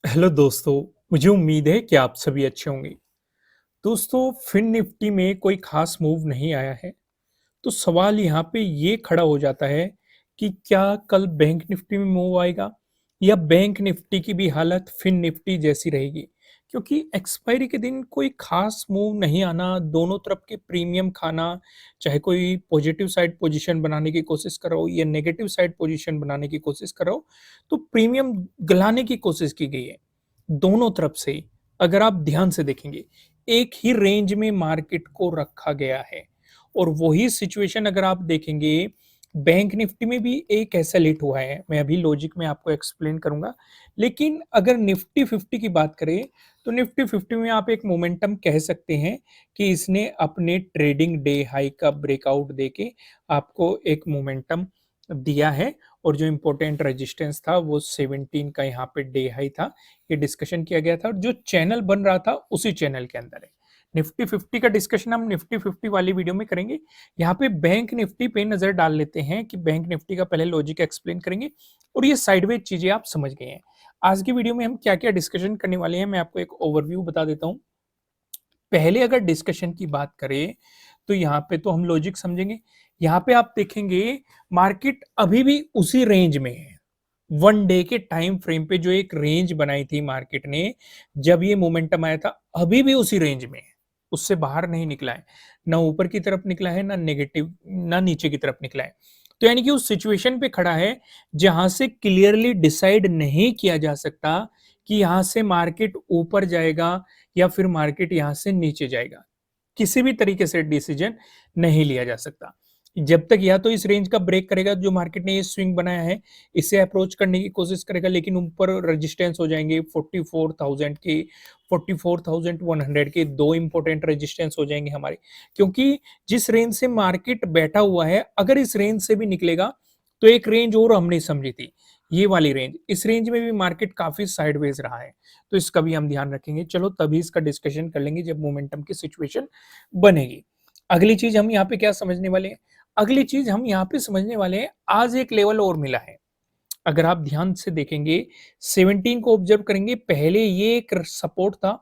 Hello दोस्तों। मुझे उम्मीद है कि आप सभी अच्छे होंगे। दोस्तों, फिन निफ्टी में कोई खास मूव नहीं आया है। तो सवाल यहाँ पे ये खड़ा हो जाता है कि क्या कल बैंक निफ्टी में मूव आएगा या बैंक निफ्टी की भी हालत फिन निफ्टी जैसी रहेगी। क्योंकि एक्सपायरी के दिन कोई खास मूव नहीं आना, दोनों तरफ के प्रीमियम खाना, चाहे कोई पॉजिटिव साइड पोजीशन बनाने की कोशिश कर रहा हो या नेगेटिव साइड पोजीशन बनाने की कोशिश कर रहा हो, तो प्रीमियम गलाने की कोशिश की गई है दोनों तरफ से ही। अगर आप ध्यान से देखेंगे, एक ही रेंज में मार्केट को रखा गया है और वही सिचुएशन अगर आप देखेंगे, बैंक निफ्टी में भी एक ऐसा लेट हुआ है। मैं अभी लॉजिक में आपको एक्सप्लेन करूंगा। लेकिन अगर निफ्टी 50 की बात करें, तो निफ्टी 50 में आप एक मोमेंटम कह सकते हैं कि इसने अपने ट्रेडिंग डे हाई का ब्रेकआउट देके आपको एक मोमेंटम दिया है। और जो इंपॉर्टेंट रेजिस्टेंस था वो 17 का यहाँ पे डे हाई था। ये डिस्कशन किया गया था और जो चैनल बन रहा था उसी चैनल के अंदर है। निफ्टी 50 का डिस्कशन हम निफ्टी 50 वाली वीडियो में करेंगे। यहाँ पे बैंक निफ्टी पे नजर डाल लेते हैं कि बैंक निफ्टी का पहले लॉजिक एक्सप्लेन करेंगे और ये साइडवेज चीजें आप समझ गए हैं। आज की वीडियो में हम क्या क्या डिस्कशन करने वाले हैं, मैं आपको एक ओवरव्यू बता देता हूँ। पहले अगर डिस्कशन की बात करें, तो यहाँ पे तो हम लॉजिक समझेंगे। यहाँ पे आप देखेंगे मार्केट अभी भी उसी रेंज में है। वन डे के टाइम फ्रेम पे जो एक रेंज बनाई थी मार्केट ने, जब ये मोमेंटम आया था, अभी भी उसी रेंज में है। उससे बाहर नहीं निकला है, ना ऊपर की तरफ निकला है, ना नेगेटिव, ना नीचे की तरफ निकला है। तो यानी कि उस सिचुएशन पे खड़ा है जहां से क्लियरली डिसाइड नहीं किया जा सकता कि यहां से मार्केट ऊपर जाएगा या फिर मार्केट यहां से नीचे जाएगा। किसी भी तरीके से डिसीजन नहीं लिया जा सकता जब तक या तो इस रेंज का ब्रेक करेगा, जो मार्केट ने ये स्विंग बनाया है इसे अप्रोच करने की कोशिश करेगा, लेकिन ऊपर रेजिस्टेंस हो जाएंगे 44,000 के, 44,100 के। दो इंपॉर्टेंट रेजिस्टेंस हो जाएंगे हमारे, क्योंकि जिस रेंज से मार्केट बैठा हुआ है, अगर इस रेंज से भी निकलेगा तो एक रेंज और हमने समझी थी, ये वाली रेंज। इस रेंज में भी मार्केट काफी साइडवेज रहा है, तो इसका भी हम ध्यान रखेंगे। चलो तभी इसका डिस्कशन कर लेंगे जब मोमेंटम की सिचुएशन बनेगी। अगली चीज हम यहाँ पे क्या समझने वाले हैं, अगली चीज हम यहाँ पे समझने वाले हैं, आज एक लेवल और मिला है। अगर आप ध्यान से देखेंगे, 17 को ऑब्जर्व करेंगे, पहले ये एक सपोर्ट था,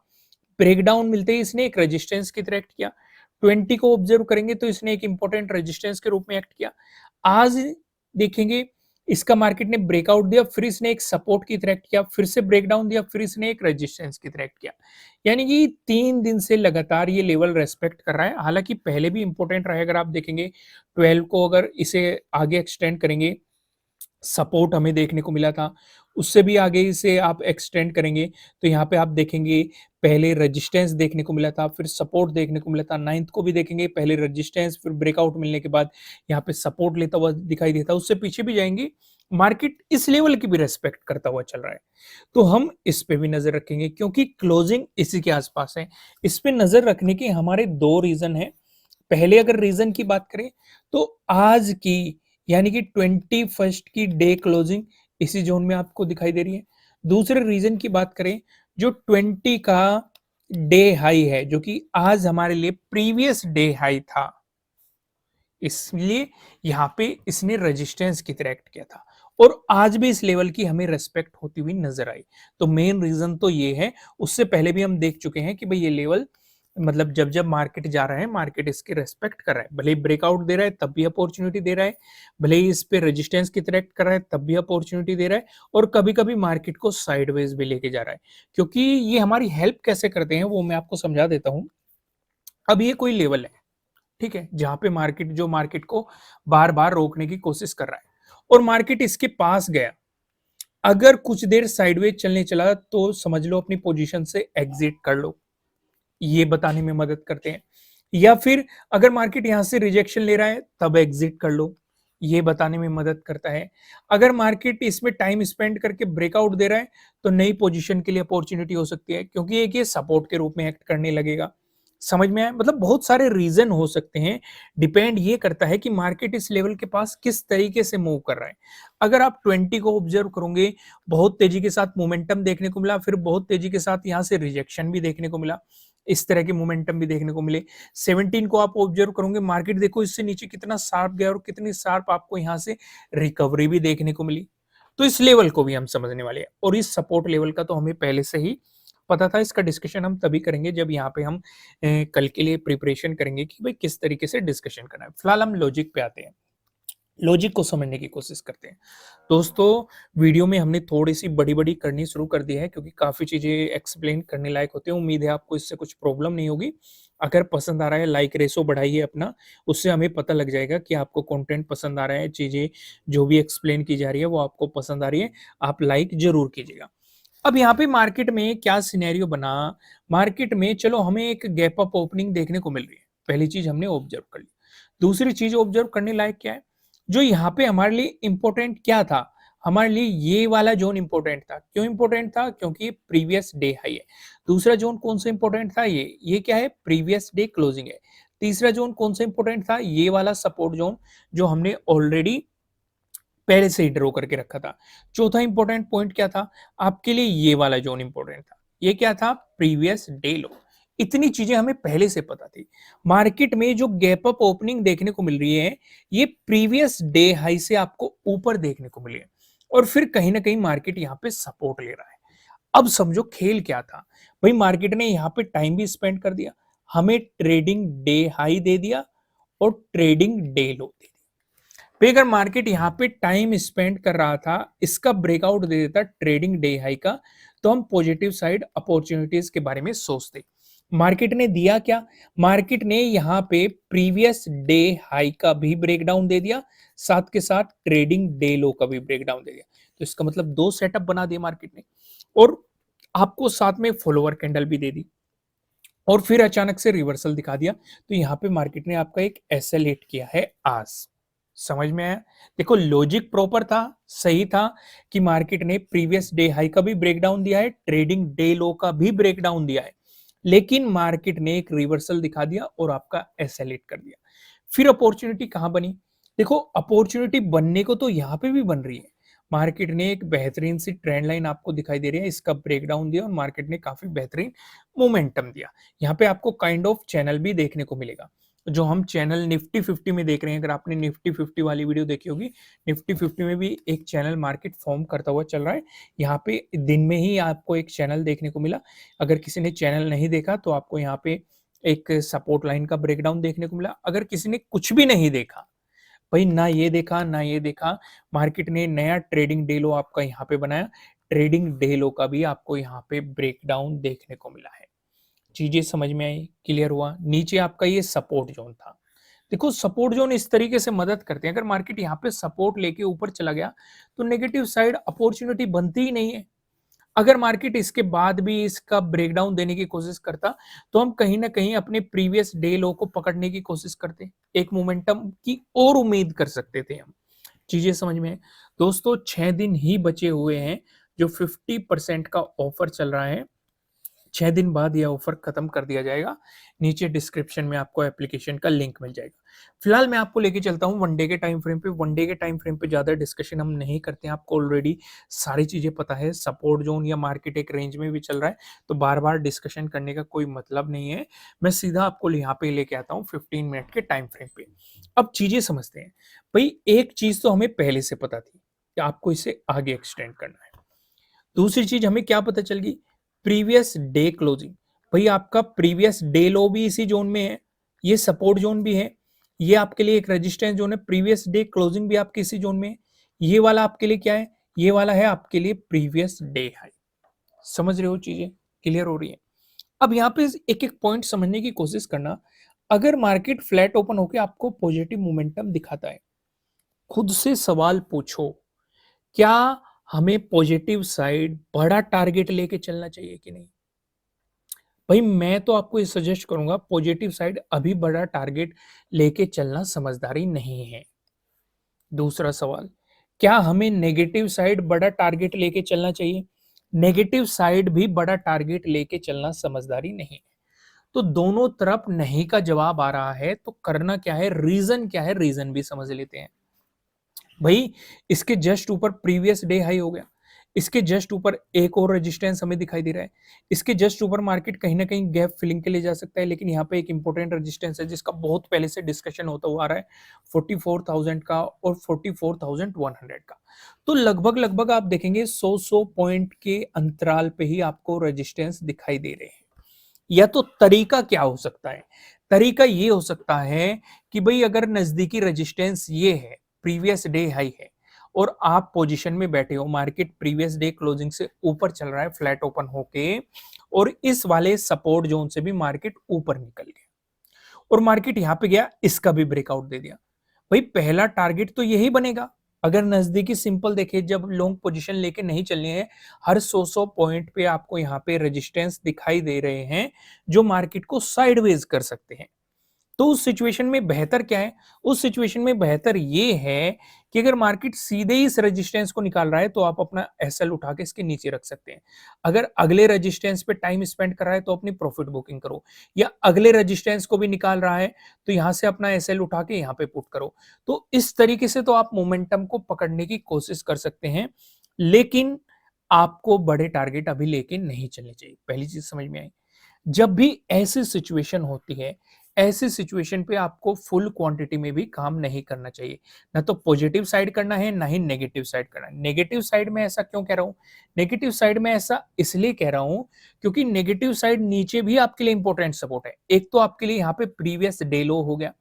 ब्रेकडाउन मिलते ही इसने एक रेजिस्टेंस की तरह एक्ट किया। 20 को ऑब्जर्व करेंगे तो इसने एक इंपॉर्टेंट रेजिस्टेंस के रूप में एक्ट किया। आज देखेंगे, इसका मार्केट ने ब्रेकआउट दिया, फिर इसने एक सपोर्ट की तरह एक्ट किया, फिर से ब्रेकडाउन दिया, फिर इसने एक रेजिस्टेंस की तरह एक्ट किया। यानी कि 3 दिन से लगातार ये लेवल रेस्पेक्ट कर रहा है। हालांकि पहले भी इंपॉर्टेंट रहा है, अगर आप देखेंगे 12 को अगर इसे आगे एक्सटेंड करेंगे, सपोर्ट हमें देखने को मिला था। उससे भी आगे इसे आप एक्सटेंड करेंगे तो यहाँ पे आप देखेंगे पहले रेजिस्टेंस देखने को मिला था, फिर सपोर्ट देखने को मिला था। 9th को भी देखेंगे, पहले रेजिस्टेंस, फिर ब्रेकआउट मिलने के बाद यहाँ पे सपोर्ट लेता हुआ दिखाई देता है। उससे पीछे भी जाएंगे, मार्केट इस लेवल की भी रेस्पेक्ट करता हुआ चल रहा है। तो हम इस पे भी नजर रखेंगे क्योंकि क्लोजिंग इसी के आसपास है। इस पे नजर रखने के हमारे दो रीजन है। पहले अगर रीजन की बात करें, तो आज की यानी कि 21st की डे क्लोजिंग इसी जोन में आपको दिखाई दे रही है। दूसरे रीजन की बात करें, जो 20 का डे हाई है, जो कि आज हमारे लिए प्रीवियस डे हाई था, इसलिए यहाँ पे इसने रेजिस्टेंस की तरह एक्ट किया था और आज भी इस लेवल की हमें रेस्पेक्ट होती हुई नजर आई। तो मेन रीजन तो ये है। उससे पहले भी हम देख चुके हैं कि भाई ये लेवल, मतलब जब जब मार्केट जा रहा है, मार्केट इसकी रेस्पेक्ट कर रहा है। भले ही ब्रेकआउट दे रहा है तब भी अपॉर्चुनिटी दे रहा है, भले ही इस पे रेजिस्टेंस की तरह एक्ट कर रहा है तब भी अपॉर्चुनिटी दे रहा है, और कभी कभी मार्केट को साइडवेज भी लेके जा रहा है। क्योंकि ये हमारी हेल्प कैसे करते हैं वो मैं आपको समझा देता हूँ। अब ये कोई लेवल है, ठीक है, जहां पे मार्केट, जो मार्केट को बार बार रोकने की कोशिश कर रहा है और मार्केट इसके पास गया, अगर कुछ देर साइडवेज चलने चला तो समझ लो अपनी पोजीशन से एग्जिट कर लो, ये बताने में मदद करते हैं। या फिर अगर मार्केट यहां से रिजेक्शन ले रहा है तब एग्जिट कर लो, ये बताने में मदद करता है। अगर मार्केट इसमें टाइम स्पेंड करके ब्रेकआउट दे रहा है तो नई पोजीशन के लिए अपॉर्चुनिटी हो सकती है, क्योंकि एक ये सपोर्ट के रूप में एक्ट करने लगेगा। समझ में आया? मतलब बहुत सारे रीजन हो सकते हैं। डिपेंड ये करता है कि मार्केट इस लेवल के पास किस तरीके से मूव कर रहा है। अगर आप 20 को ऑब्जर्व करोगे, बहुत तेजी के साथ मोमेंटम देखने को मिला, फिर बहुत तेजी के साथ यहां से रिजेक्शन भी देखने को मिला, इस तरह के मोमेंटम भी देखने को मिले। 17 को आप ऑब्जर्व करोगे, मार्केट देखो इससे नीचे कितना शार्प गया और कितनी शार्प आपको यहां से रिकवरी भी देखने को मिली। तो इस लेवल को भी हम समझने वाले हैं और इस सपोर्ट लेवल का तो हमें पहले से ही पता था। इसका डिस्कशन हम तभी करेंगे जब यहाँ पे हम कल के लिए प्रिपरेशन करेंगे कि भाई किस तरीके से डिस्कशन करना है। फिलहाल हम लॉजिक पे आते हैं, लॉजिक को समझने की कोशिश करते हैं। दोस्तों, वीडियो में हमने थोड़ी-सी बड़ी-बड़ी करनी शुरू कर दी है क्योंकि काफ़ी चीज़ें एक्सप्लेन करने लायक होती हैं। उम्मीद है आपको इससे कुछ प्रॉब्लम नहीं होगी। अगर पसंद आ रहा है, लाइक रेशो बढ़ाइए अपना, उससे हमें पता लग जाएगा कि आपको कंटेंट पसंद आ रहा है, चीज़ें जो भी एक्सप्लेन की जा रही है वो आपको पसंद आ रही है। आप लाइक ज़रूर कीजिएगा। अब यहाँ पे मार्केट में क्या सिनेरियो बना, मार्केट में चलो हमें एक गैप अप ओपनिंग देखने को मिल रही है। पहली चीज़ हमने ऑब्जर्व कर ली। दूसरी चीज़ ऑब्जर्व करने लायक क्या है? जो यहाँ पे हमारे लिए इम्पोर्टेंट क्या था? हमारे लिए ये वाला ज़ोन इम्पोर्टेंट था। क्यों इम्पोर्टेंट था? क्योंकि ये प्रीवियस डे हाई है। दूसरा ज़ोन कौन-सा इम्पोर्टेंट था? ये क्या है? प्रीवियस डे क्लोजिंग है। तीसरा ज़ोन कौन-सा इम्पोर्टेंट था? ये वाला सपोर्ट ज़ोन जो हमने ऑलरेडी पहले से ही ड्रॉ करके रखा था। चौथा इंपॉर्टेंट पॉइंट क्या था? आपके लिए ये वाला ज़ोन इम्पोर्टेंट था। ये क्या था? प्रीवियस डे लो। इतनी चीज़ें हमें पहले से पता थी। मार्केट में जो गैप अप ओपनिंग देखने को मिल रही है, ये प्रीवियस डे हाई से आपको ऊपर देखने को मिली है और फिर कहीं न कहीं मार्केट यहाँ पे सपोर्ट ले रहा है। अब समझो खेल क्या था? भई मार्केट ने यहाँ पे टाइम भी स्पेंड कर दिया, हमें ट्रेडिंग डे हाई दे दिया और ट्रेडिंग डे लो दे दिया। पे अगर मार्केट यहाँ पे टाइम स्पेंड कर रहा था, इसका ब्रेकआउट दे देता ट्रेडिंग डे हाई का, तो हम पॉजिटिव साइड अपॉर्चुनिटीज के बारे में सोचते। मार्केट ने दिया क्या? मार्केट ने यहाँ पे प्रीवियस डे हाई का भी ब्रेकडाउन दे दिया, साथ के साथ ट्रेडिंग डे लो का भी ब्रेकडाउन दे दिया। तो इसका मतलब दो सेटअप बना दिए मार्केट ने और आपको साथ में फॉलोअर कैंडल भी दे दी और फिर अचानक से रिवर्सल दिखा दिया। तो यहाँ पे मार्केट ने आपका एक एसेलेट किया है आज। समझ में आया? देखो लॉजिक प्रॉपर था, सही था कि मार्केट ने प्रीवियस डे हाई का भी ब्रेकडाउन दिया है, ट्रेडिंग डे लो का भी ब्रेकडाउन दिया है, लेकिन मार्केट ने एक रिवर्सल दिखा दिया और आपका एसेलेट कर दिया। फिर अपॉर्चुनिटी कहां बनी? देखो अपॉर्चुनिटी बनने को तो यहाँ पे भी बन रही है। मार्केट ने एक बेहतरीन सी ट्रेंड लाइन आपको दिखाई दे रही है, इसका ब्रेकडाउन दिया और मार्केट ने काफी बेहतरीन मोमेंटम दिया। यहाँ पे आपको काइंड ऑफ चैनल भी देखने को मिलेगा, जो हम चैनल निफ्टी 50 में देख रहे हैं। अगर आपने निफ्टी 50 वाली वीडियो देखी होगी, निफ्टी 50 में भी एक चैनल मार्केट फॉर्म करता हुआ चल रहा है। यहाँ पे दिन में ही आपको एक चैनल देखने को मिला। अगर किसी ने चैनल नहीं देखा तो आपको यहाँ पे एक सपोर्ट लाइन का ब्रेकडाउन देखने को मिला। अगर किसी ने कुछ भी नहीं देखा, भाई ना ये देखा ना ये देखा, मार्केट ने नया ट्रेडिंग डे लो आपका यहाँ पे बनाया। ट्रेडिंग डे लो का भी आपको यहाँ पे ब्रेकडाउन देखने को मिला है। चीजें समझ में आई? क्लियर हुआ? नीचे आपका ये सपोर्ट जोन था। देखो सपोर्ट जोन इस तरीके से मदद करते हैं। अगर मार्केट यहाँ पे सपोर्ट लेके ऊपर चला गया तो नेगेटिव साइड अपॉर्चुनिटी बनती ही नहीं है। अगर मार्केट इसके बाद भी इसका ब्रेकडाउन देने की कोशिश करता तो हम कहीं ना कहीं अपने प्रीवियस डे लो को पकड़ने की कोशिश करते, एक मोमेंटम की और उम्मीद कर सकते थे हम। चीजें समझ में है? दोस्तों 6 दिन ही बचे हुए हैं, जो 50% का ऑफर चल रहा है। 6 दिन बाद यह ऑफर खत्म कर दिया जाएगा। नीचे डिस्क्रिप्शन में आपको एप्लीकेशन का लिंक मिल जाएगा। फिलहाल मैं आपको लेके चलता हूँ वन डे के टाइम फ्रेम पे। वन डे के टाइम फ्रेम पे ज़्यादा डिस्कशन हम नहीं करते हैं, आपको ऑलरेडी सारी चीज़ें पता है। सपोर्ट जोन या मार्केट एक रेंज में भी चल रहा है, तो बार-बार डिस्कशन करने का कोई मतलब नहीं है। मैं सीधा आपको यहाँ पे लेके आता हूँ 15 मिनट के टाइम फ्रेम पे। अब चीज़ें समझते हैं। भई एक चीज़ तो हमें पहले से पता थी कि आपको इसे आगे एक्सटेंड करना है। दूसरी चीज़ हमें क्या पता चल गई? Previous day closing. भई आपका प्रीवियस डे लो भी इसी ज़ोन में है, ये सपोर्ट ज़ोन भी है, ये आपके लिए एक रेजिस्टेंस ज़ोन है, प्रीवियस डे क्लोजिंग भी आपकी इसी ज़ोन में है। ये वाला आपके लिए क्या है? ये वाला है आपके लिए प्रीवियस डे हाई। समझ रहे हो चीज़ें? क्लियर हो रही है? अब यहाँ पे एक-एक पॉइंट समझने की कोशिश करना। अगर मार्केट फ्लैट ओपन होके आपको पॉजिटिव मोमेंटम दिखाता है, खुद से सवाल पूछो, क्या हमें पॉजिटिव साइड बड़ा टारगेट लेके चलना चाहिए कि नहीं? भाई मैं तो आपको ये सजेस्ट करूंगा, पॉजिटिव साइड अभी बड़ा टारगेट लेके चलना समझदारी नहीं है। दूसरा सवाल, क्या हमें नेगेटिव साइड बड़ा टारगेट लेके चलना चाहिए? नेगेटिव साइड भी बड़ा टारगेट लेके चलना समझदारी नहीं है। तो दोनों तरफ नहीं का जवाब आ रहा है, तो करना क्या है, रीजन क्या है, रीजन भी समझ लेते हैं। भाई इसके जस्ट ऊपर प्रीवियस डे हाई हो गया, इसके जस्ट ऊपर एक और रेजिस्टेंस हमें दिखाई दे रहा है। इसके जस्ट ऊपर मार्केट कहीं न कहीं गैप फिलिंग के लिए जा सकता है, लेकिन यहाँ पे एक इंपॉर्टेंट रेजिस्टेंस है जिसका बहुत पहले से डिस्कशन होता हुआ आ रहा है, 44,000 का और 44,100 का। तो लगभग-लगभग आप देखेंगे 100-100 पॉइंट के अंतराल पे ही आपको रेजिस्टेंस दिखाई दे रहे हैं। या तो तरीका क्या हो सकता है? तरीका ये हो सकता है कि भई अगर नज़दीकी रेजिस्टेंस ये है, प्रीवियस डे हाई है और आप पोजीशन में बैठे हो, मार्केट प्रीवियस डे क्लोजिंग से ऊपर चल रहा है फ्लैट ओपन होके और इस वाले सपोर्ट ज़ोन से भी मार्केट ऊपर निकल गया और मार्केट यहां पे गया, इसका भी ब्रेकआउट दे दिया। भाई पहला टारगेट तो यही बनेगा। अगर नजदीकी सिंपल देखे, जब लॉन्ग पोजीशन लेके नहीं चलनी है, हर 100-100 पॉइंट पे आपको यहाँ पे रेजिस्टेंस दिखाई दे रहे हैं जो मार्केट को साइडवेज कर सकते हैं। तो उस सिचुएशन में बेहतर क्या है? उस सिचुएशन में बेहतर ये है कि अगर मार्केट सीधे ही इस रेजिस्टेंस को निकाल रहा है तो आप अपना एसएल उठा के इसके नीचे रख सकते हैं। अगर अगले रेजिस्टेंस पे टाइम स्पेंड कर रहा है तो अपनी प्रॉफिट बुकिंग करो, या अगले रेजिस्टेंस को भी निकाल रहा है तो यहां से अपना एसएल उठा के यहां पे पुट करो। तो इस तरीके से तो आप मोमेंटम को पकड़ने की कोशिश कर सकते हैं, लेकिन आपको बड़े टारगेट अभी लेके नहीं चलने चाहिए। पहली चीज समझ में आई। जब भी ऐसी सिचुएशन होती है, ऐसी सिचुएशन पे आपको फुल क्वांटिटी में भी काम नहीं करना चाहिए। ना तो पॉजिटिव साइड करना है, ना ही नेगेटिव साइड करना है। नेगेटिव साइड में ऐसा क्यों कह रहा हूँ? नेगेटिव साइड में ऐसा इसलिए कह रहा हूँ क्योंकि नेगेटिव साइड नीचे भी आपके लिए इंपॉर्टेंट सपोर्ट है। एक तो आपके लिए यहाँ पे प्रीवियस डे लो हो गया,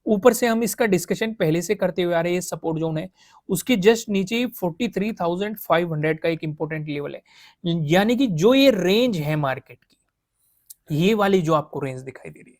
ऊपर से हम इसका डिस्कशन पहले से करते हुए आ रहे हैं, ये सपोर्ट जोन है, उसके जस्ट नीचे ही 43,500 का एक इंपॉर्टेंट लेवल है। यानी कि जो ये रेंज है मार्केट की, ये वाली जो आपको रेंज दिखाई दे रही है,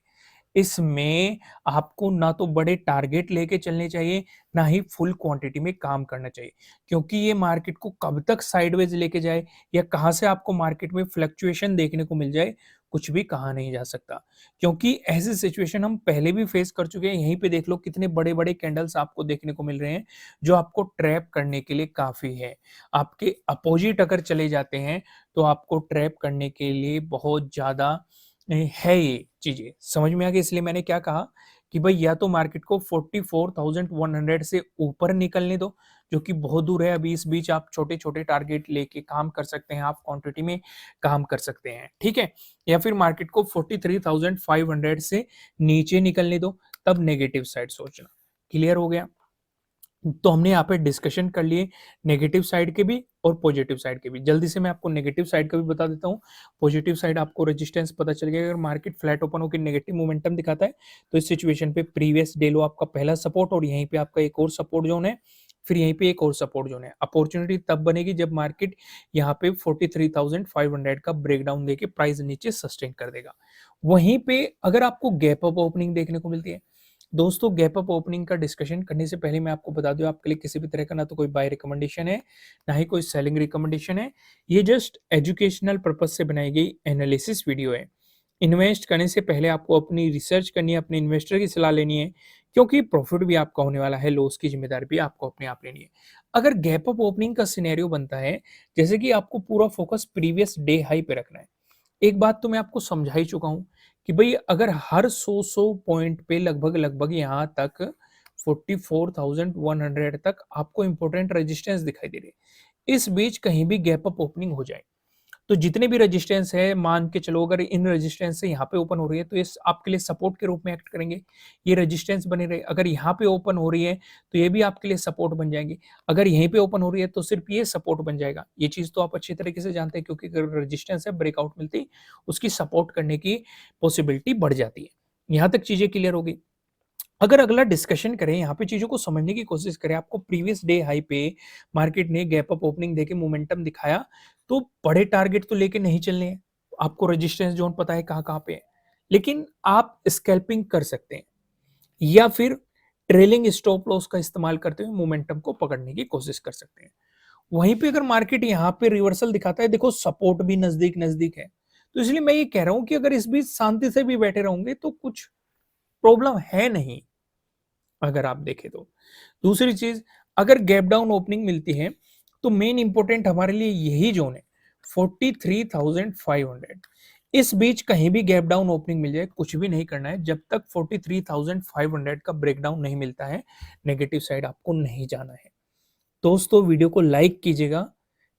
इसमें आपको ना तो बड़े टारगेट लेके चलने चाहिए, ना ही फुल क्वांटिटी में काम करना चाहिए। क्योंकि ये मार्केट को कब तक साइडवेज लेके जाए या कहां से आपको मार्केट में फ्लक्चुएशन देखने को मिल जाए, कुछ भी कहा नहीं जा सकता। क्योंकि ऐसी सिचुएशन हम पहले भी फेस कर चुके हैं। यहीं पे देख लो कितने बड़े-बड़े कैंडल्स आपको देखने को मिल रहे हैं, जो आपको ट्रैप करने के लिए काफ़ी है। आपके अपोजिट अगर चले जाते हैं, तो आपको ट्रैप करने के लिए बहुत ज़्यादा है ये चीज़ें, समझ में आ गई। इसलिए मैंने क्या कहा कि भाई या तो मार्केट को 44,100 से ऊपर निकलने दो, जो कि बहुत दूर है। अभी इस बीच आप छोटे-छोटे टारगेट लेके काम कर सकते हैं, आप क्वांटिटी में काम कर सकते हैं, ठीक है? या फिर मार्केट को 43,500 से नीचे निकलने दो, तब नेगेटिव साइड सोचना। क्लियर हो गया? तो हमने यहाँ पे डिस्कशन कर लिए नेगेटिव साइड के भी और पॉजिटिव साइड के भी। जल्दी से मैं आपको नेगेटिव साइड का भी बता देता हूँ। पॉजिटिव साइड आपको रेजिस्टेंस पता चल गया, अगर मार्केट फ्लैट ओपन होकर नेगेटिव मोमेंटम दिखाता है तो इस सिचुएशन पे प्रीवियस डे लो आपका पहला सपोर्ट और यहीं पे आपका एक और सपोर्ट जोन है, फिर यहीं पे एक और सपोर्ट जोन है। अपॉर्चुनिटी तब बनेगी जब मार्केट यहाँ पे 43,500 का ब्रेकडाउन देके प्राइस नीचे सस्टेन कर देगा। वहीं पे अगर आपको गैप अप ओपनिंग देखने को मिलती है, दोस्तों गैप अप ओपनिंग का डिस्कशन करने से पहले मैं आपको बता दूं, आपके लिए किसी भी तरह का ना तो कोई बाय रिकमेंडेशन है, ना ही कोई सेलिंग रिकमेंडेशन है। ये जस्ट एजुकेशनल पर्पज से बनाई गई एनालिसिस वीडियो है। इन्वेस्ट करने से पहले आपको अपनी रिसर्च करनी है, अपने इन्वेस्टर की सलाह लेनी है, क्योंकि प्रॉफिट भी आपका होने वाला है, लॉस की जिम्मेदारी भी आपको अपने आप लेनी है। अगर गैप अप ओपनिंग का सिनेरियो बनता है, जैसे कि आपको पूरा फोकस प्रीवियस डे हाई पे रखना है। एक बात तो मैं आपको समझा ही चुका हूँ कि भई अगर हर 100-100 पॉइंट पे लगभग-लगभग यहाँ तक 44,100 तक आपको इम्पोर्टेंट रेजिस्टेंस दिखाई दे रही है। इस बीच कहीं भी गैप अप ओपनिंग हो जाए, तो जितने भी रेजिस्टेंस है, मान के चलो अगर इन रेजिस्टेंस से यहाँ पे ओपन हो रही है तो ये आपके लिए सपोर्ट के रूप में एक्ट करेंगे। ये रेजिस्टेंस बने रहे, अगर यहाँ पे ओपन हो रही है तो ये भी आपके लिए सपोर्ट बन जाएंगे। अगर यहीं पे ओपन हो रही है तो सिर्फ ये सपोर्ट बन जाएगा। ये चीज तो आप अच्छी तरीके से जानते हैं, क्योंकि अगर रेजिस्टेंस है, ब्रेकआउट मिलती उसकी सपोर्ट करने की पॉसिबिलिटी बढ़ जाती है। यहाँ तक चीजें क्लियर होगी। अगर अगला डिस्कशन करें, यहाँ पे चीजों को समझने की कोशिश करें, आपको प्रीवियस डे हाई पे मार्केट ने गैप अप ओपनिंग देके मोमेंटम दिखाया, तो बड़े टारगेट तो लेके नहीं चलने हैं। आपको रेजिस्टेंस जोन पता है कहाँ कहाँ पे है, लेकिन आप स्कैल्पिंग कर सकते हैं या फिर ट्रेलिंग स्टॉप लॉस का इस्तेमाल करते हुए मोमेंटम को पकड़ने की कोशिश कर सकते हैं। वहीं पे अगर मार्केट यहाँ पे रिवर्सल दिखाता है, देखो सपोर्ट भी नजदीक नजदीक है, तो इसलिए मैं ये कह रहा हूं कि अगर इस बीच शांति से भी बैठे रहोगे तो कुछ प्रॉब्लम है नहीं, अगर आप देखें तो। दूसरी चीज, अगर गैप डाउन ओपनिंग मिलती है तो मेन इंपॉर्टेंट हमारे लिए यही जोन है, 43,500। इस बीच कहीं भी गैप डाउन ओपनिंग मिल जाए, कुछ भी नहीं करना है जब तक 43,500 का ब्रेकडाउन नहीं मिलता है। नेगेटिव साइड आपको नहीं जाना है। दोस्तों वीडियो को लाइक कीजिएगा,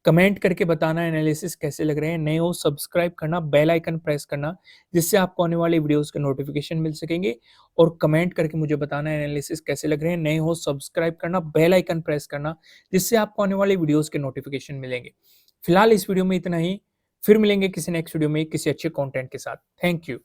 कमेंट करके बताना एनालिसिस कैसे लग रहे हैं। नए हो सब्सक्राइब करना, बेल आइकन प्रेस करना, जिससे आपको आने वाले वीडियोज़ के नोटिफ़िकेशन मिल सकेंगे और कमेंट करके मुझे बताना एनालिसिस कैसे लग रहे हैं। नए हो सब्सक्राइब करना, बेल आइकन प्रेस करना, जिससे आपको आने वाले वीडियोज़ के नोटिफ़िकेशन मिलेंगे। फिलहाल इस वीडियो में इतना ही, फिर मिलेंगे किसी नेक्स्ट वीडियो में किसी अच्छे कंटेंट के साथ। Thank you.